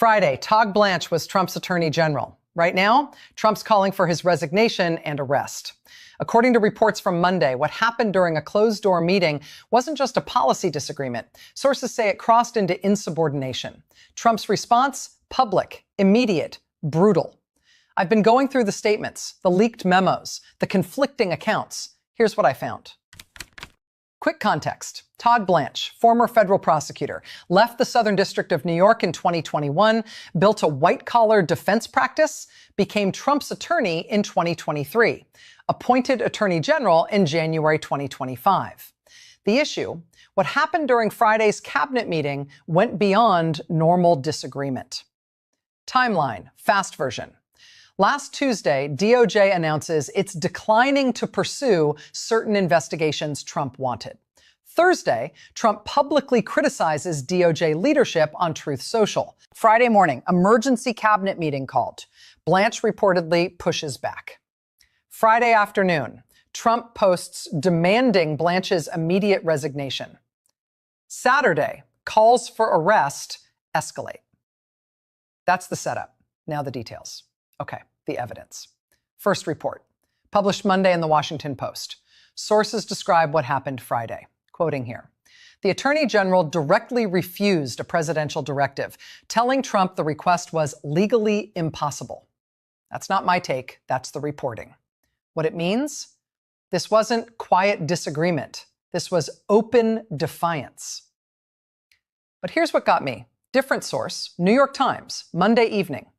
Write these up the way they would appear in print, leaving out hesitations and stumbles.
Friday, Todd Blanche was Trump's attorney general. Right now, Trump's calling for his resignation and arrest. According to reports from Monday, what happened during a closed-door meeting wasn't just a policy disagreement. Sources say it crossed into insubordination. Trump's response? Public, immediate, brutal. I've been going through the statements, the leaked memos, the conflicting accounts. Here's what I found. Quick context. Todd Blanche, former federal prosecutor, left the Southern District of New York in 2021, built a white-collar defense practice, became Trump's attorney in 2023, appointed attorney general in January 2025. The issue, what happened during Friday's cabinet meeting, went beyond normal disagreement. Timeline, fast version. Last Tuesday, DOJ announces it's declining to pursue certain investigations Trump wanted. Thursday, Trump publicly criticizes DOJ leadership on Truth Social. Friday morning, emergency cabinet meeting called. Blanche reportedly pushes back. Friday afternoon, Trump posts demanding Blanche's immediate resignation. Saturday, calls for arrest escalate. That's the setup. Now the details. Okay, the evidence. First report, published Monday in the Washington Post. Sources describe what happened Friday. Quoting here, the Attorney General directly refused a presidential directive, telling Trump the request was legally impossible. That's not my take, that's the reporting. What it means? This wasn't quiet disagreement. This was open defiance. But here's what got me. Different source, New York Times, Monday evening.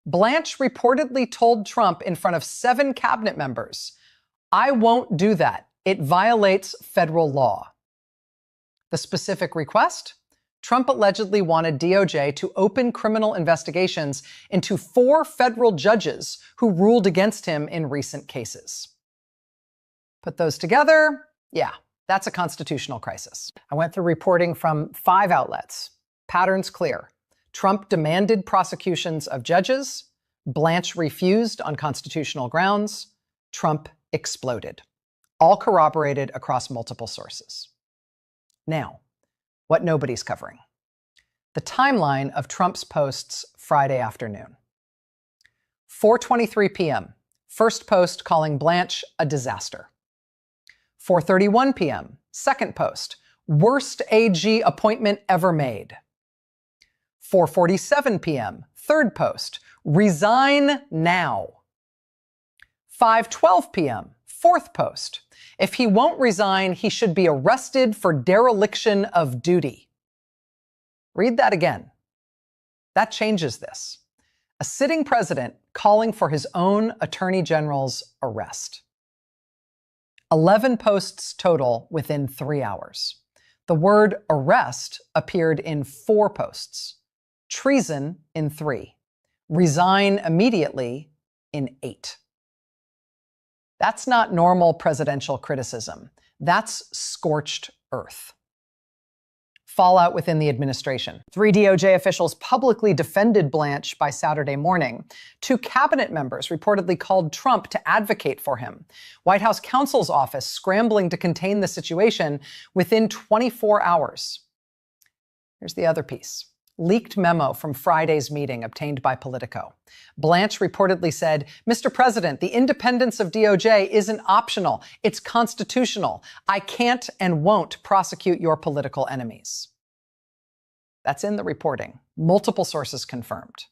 Blanche reportedly told Trump in front of 7 cabinet members, "I won't do that. It violates federal law." The specific request? Trump allegedly wanted DOJ to open criminal investigations into 4 federal judges who ruled against him in recent cases. Put those together, yeah, that's a constitutional crisis. I went through reporting from 5 outlets. Patterns clear. Trump demanded prosecutions of judges. Blanche refused on constitutional grounds. Trump exploded. All corroborated across multiple sources. Now, what nobody's covering. The timeline of Trump's posts Friday afternoon. 4:23 p.m., first post calling Blanche a disaster. 4:31 p.m., second post, worst AG appointment ever made. 4:47 p.m., third post, resign now. 5:12 p.m., fourth post, if he won't resign, he should be arrested for dereliction of duty. Read that again. That changes this. A sitting president calling for his own attorney general's arrest. 11 posts total within 3 hours. The word arrest appeared in 4 posts. Treason in 3. Resign immediately in 8. That's not normal presidential criticism. That's scorched earth. Fallout within the administration. 3 DOJ officials publicly defended Blanche by Saturday morning. 2 cabinet members reportedly called Trump to advocate for him. White House counsel's office scrambling to contain the situation within 24 hours. Here's the other piece. Leaked memo from Friday's meeting obtained by Politico. Blanche reportedly said, "Mr. President, the independence of DOJ isn't optional. It's constitutional. I can't and won't prosecute your political enemies." That's in the reporting. Multiple sources confirmed.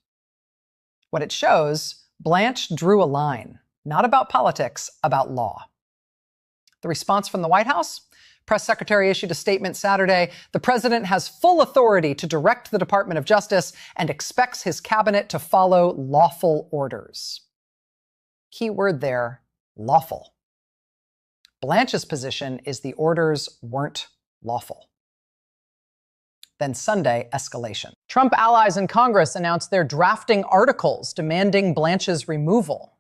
What it shows, Blanche drew a line, not about politics, about law. The response from the White House? Press secretary issued a statement Saturday. The president has full authority to direct the Department of Justice and expects his cabinet to follow lawful orders. Key word there, lawful. Blanche's position is the orders weren't lawful. Then Sunday, escalation. Trump allies in Congress announced they're drafting articles demanding Blanche's removal.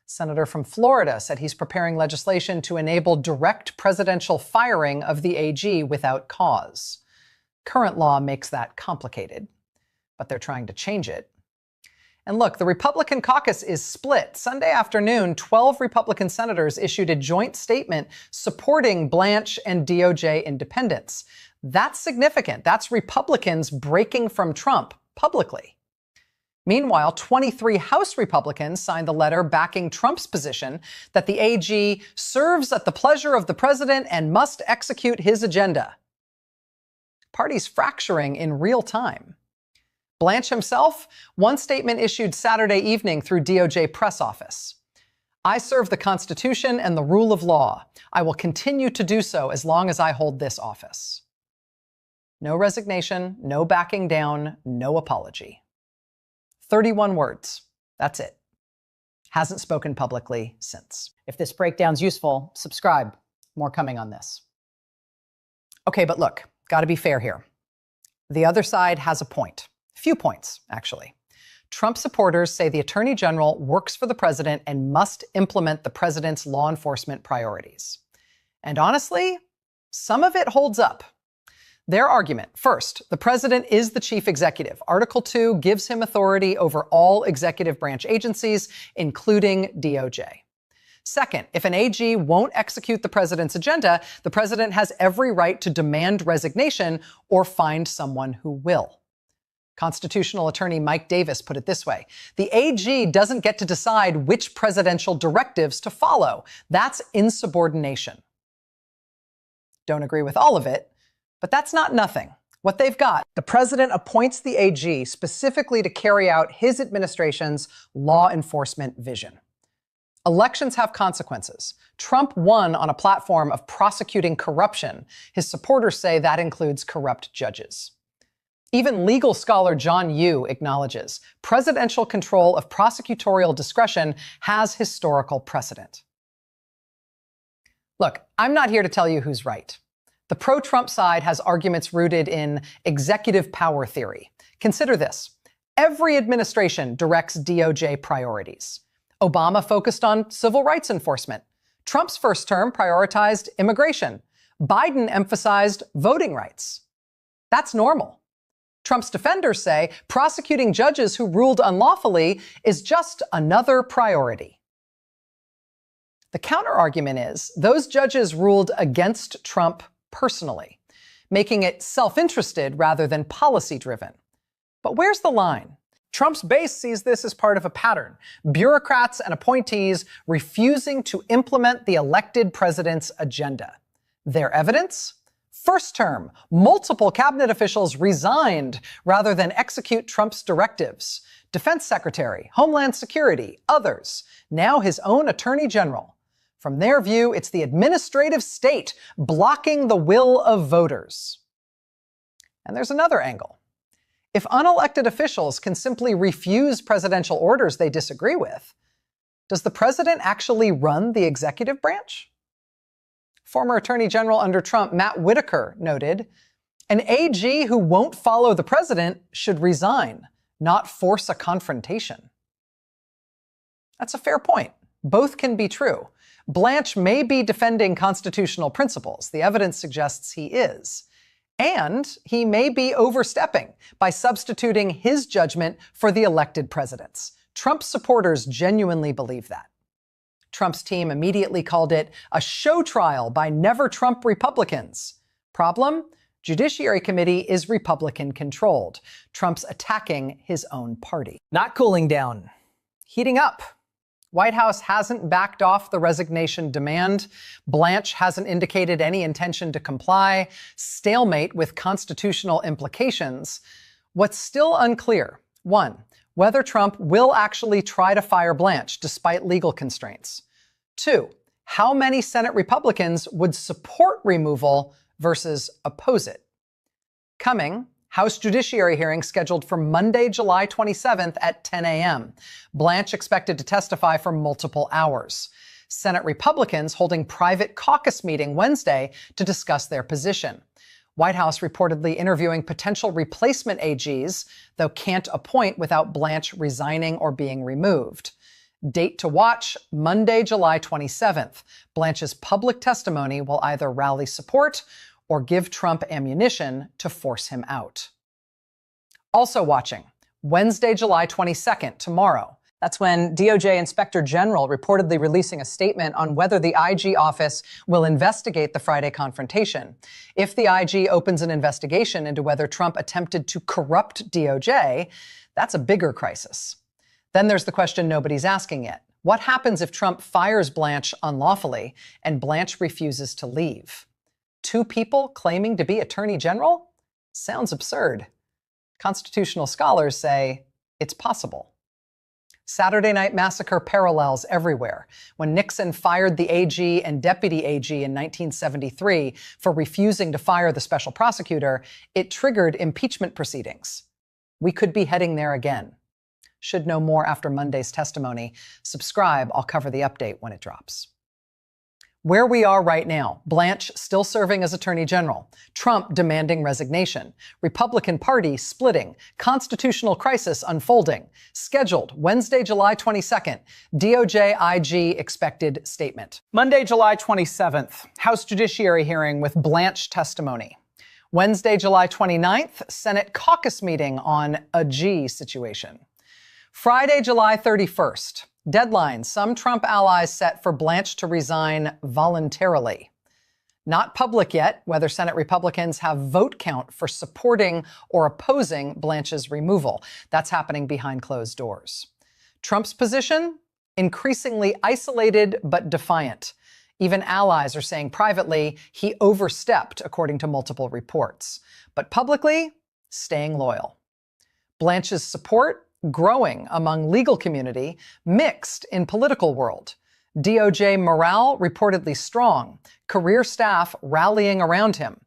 Senator from Florida said he's preparing legislation to enable direct presidential firing of the AG without cause. Current law makes that complicated, but they're trying to change it. And look, the Republican caucus is split. Sunday afternoon, 12 Republican senators issued a joint statement supporting Blanche and DOJ independence. That's significant. That's Republicans breaking from Trump publicly. Meanwhile, 23 House Republicans signed the letter backing Trump's position that the AG serves at the pleasure of the president and must execute his agenda. Parties fracturing in real time. Blanche himself, one statement issued Saturday evening through DOJ press office. I serve the Constitution and the rule of law. I will continue to do so as long as I hold this office. No resignation, no backing down, no apology. 31 words. That's it. Hasn't spoken publicly since. If this breakdown's useful, subscribe. More coming on this. Okay, but look, gotta be fair here. The other side has a point. A few points, actually. Trump supporters say the Attorney General works for the president and must implement the president's law enforcement priorities. And honestly, some of it holds up. Their argument, first, the president is the chief executive. Article 2 gives him authority over all executive branch agencies, including DOJ. Second, if an AG won't execute the president's agenda, the president has every right to demand resignation or find someone who will. Constitutional attorney Mike Davis put it this way: the AG doesn't get to decide which presidential directives to follow. That's insubordination. Don't agree with all of it, but that's not nothing. What they've got, the president appoints the AG specifically to carry out his administration's law enforcement vision. Elections have consequences. Trump won on a platform of prosecuting corruption. His supporters say that includes corrupt judges. Even legal scholar John Yoo acknowledges presidential control of prosecutorial discretion has historical precedent. Look, I'm not here to tell you who's right. The pro-Trump side has arguments rooted in executive power theory. Consider this. Every administration directs DOJ priorities. Obama focused on civil rights enforcement. Trump's first term prioritized immigration. Biden emphasized voting rights. That's normal. Trump's defenders say prosecuting judges who ruled unlawfully is just another priority. The counterargument is those judges ruled against Trump personally, making it self-interested rather than policy-driven. But where's the line? Trump's base sees this as part of a pattern: bureaucrats and appointees refusing to implement the elected president's agenda. Their evidence? First term, multiple cabinet officials resigned rather than execute Trump's directives. Defense Secretary, Homeland Security, others, now his own Attorney General. From their view, it's the administrative state blocking the will of voters. And there's another angle. If unelected officials can simply refuse presidential orders they disagree with, does the president actually run the executive branch? Former Attorney General under Trump, Matt Whitaker, noted, an AG who won't follow the president should resign, not force a confrontation. That's a fair point. Both can be true. Blanche may be defending constitutional principles. The evidence suggests he is. And he may be overstepping by substituting his judgment for the elected president's. Trump's supporters genuinely believe that. Trump's team immediately called it a show trial by Never Trump Republicans. Problem? Judiciary Committee is Republican-controlled. Trump's attacking his own party. Not cooling down. Heating up. White House hasn't backed off the resignation demand. Blanche hasn't indicated any intention to comply. Stalemate with constitutional implications. What's still unclear: 1, whether Trump will actually try to fire Blanche despite legal constraints. 2, how many Senate Republicans would support removal versus oppose it. Coming, House Judiciary hearing scheduled for Monday, July 27th at 10 a.m. Blanche expected to testify for multiple hours. Senate Republicans holding private caucus meeting Wednesday to discuss their position. White House reportedly interviewing potential replacement AGs, though can't appoint without Blanche resigning or being removed. Date to watch, Monday, July 27th. Blanche's public testimony will either rally support or give Trump ammunition to force him out. Also watching, Wednesday, July 22nd, tomorrow. That's when DOJ Inspector General reportedly releasing a statement on whether the IG office will investigate the Friday confrontation. If the IG opens an investigation into whether Trump attempted to corrupt DOJ, That's a bigger crisis. Then there's the question nobody's asking yet. What happens if Trump fires Blanche unlawfully and Blanche refuses to leave? 2 people claiming to be attorney general? Sounds absurd. Constitutional scholars say it's possible. Saturday Night Massacre parallels everywhere. When Nixon fired the AG and deputy AG in 1973 for refusing to fire the special prosecutor, it triggered impeachment proceedings. We could be heading there again. Should know more after Monday's testimony. Subscribe. I'll cover the update when it drops. Where we are right now, Blanche still serving as Attorney General, Trump demanding resignation, Republican Party splitting, constitutional crisis unfolding, scheduled Wednesday, July 22nd, DOJ IG expected statement. Monday, July 27th, House Judiciary hearing with Blanche testimony. Wednesday, July 29th, Senate caucus meeting on a G situation. Friday, July 31st. Deadline, some Trump allies set for Blanche to resign voluntarily. Not public yet whether Senate Republicans have vote count for supporting or opposing Blanche's removal. That's happening behind closed doors. Trump's position? Increasingly isolated but defiant. Even allies are saying privately he overstepped, according to multiple reports. But publicly, staying loyal. Blanche's support? Growing among legal community, mixed in political world. DOJ morale reportedly strong, career staff rallying around him.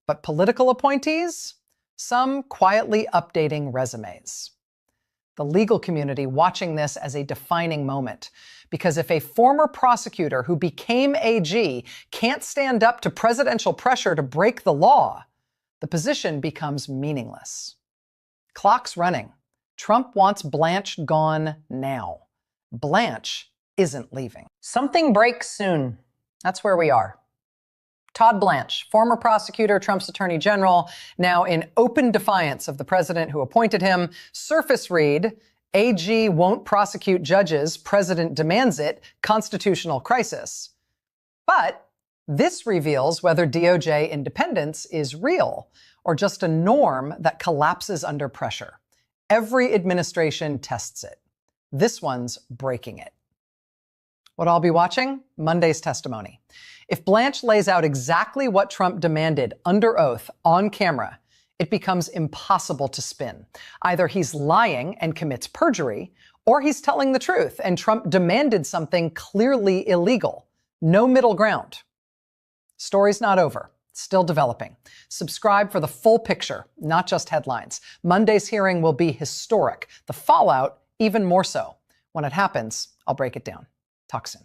But political appointees? Some quietly updating resumes. The legal community watching this as a defining moment. Because if a former prosecutor who became AG can't stand up to presidential pressure to break the law, the position becomes meaningless. Clock's running. Trump wants Blanche gone now. Blanche isn't leaving. Something breaks soon. That's where we are. Todd Blanche, former prosecutor, Trump's attorney general, now in open defiance of the president who appointed him. Surface read, AG won't prosecute judges, president demands it, constitutional crisis. But this reveals whether DOJ independence is real or just a norm that collapses under pressure. Every administration tests it. This one's breaking it. What I'll be watching? Monday's testimony. If Blanche lays out exactly what Trump demanded under oath on camera, it becomes impossible to spin. Either he's lying and commits perjury, or he's telling the truth and Trump demanded something clearly illegal. No middle ground. Story's not over. Still developing. Subscribe for the full picture, not just headlines. Monday's hearing will be historic. The fallout, even more so. When it happens, I'll break it down. Talk soon.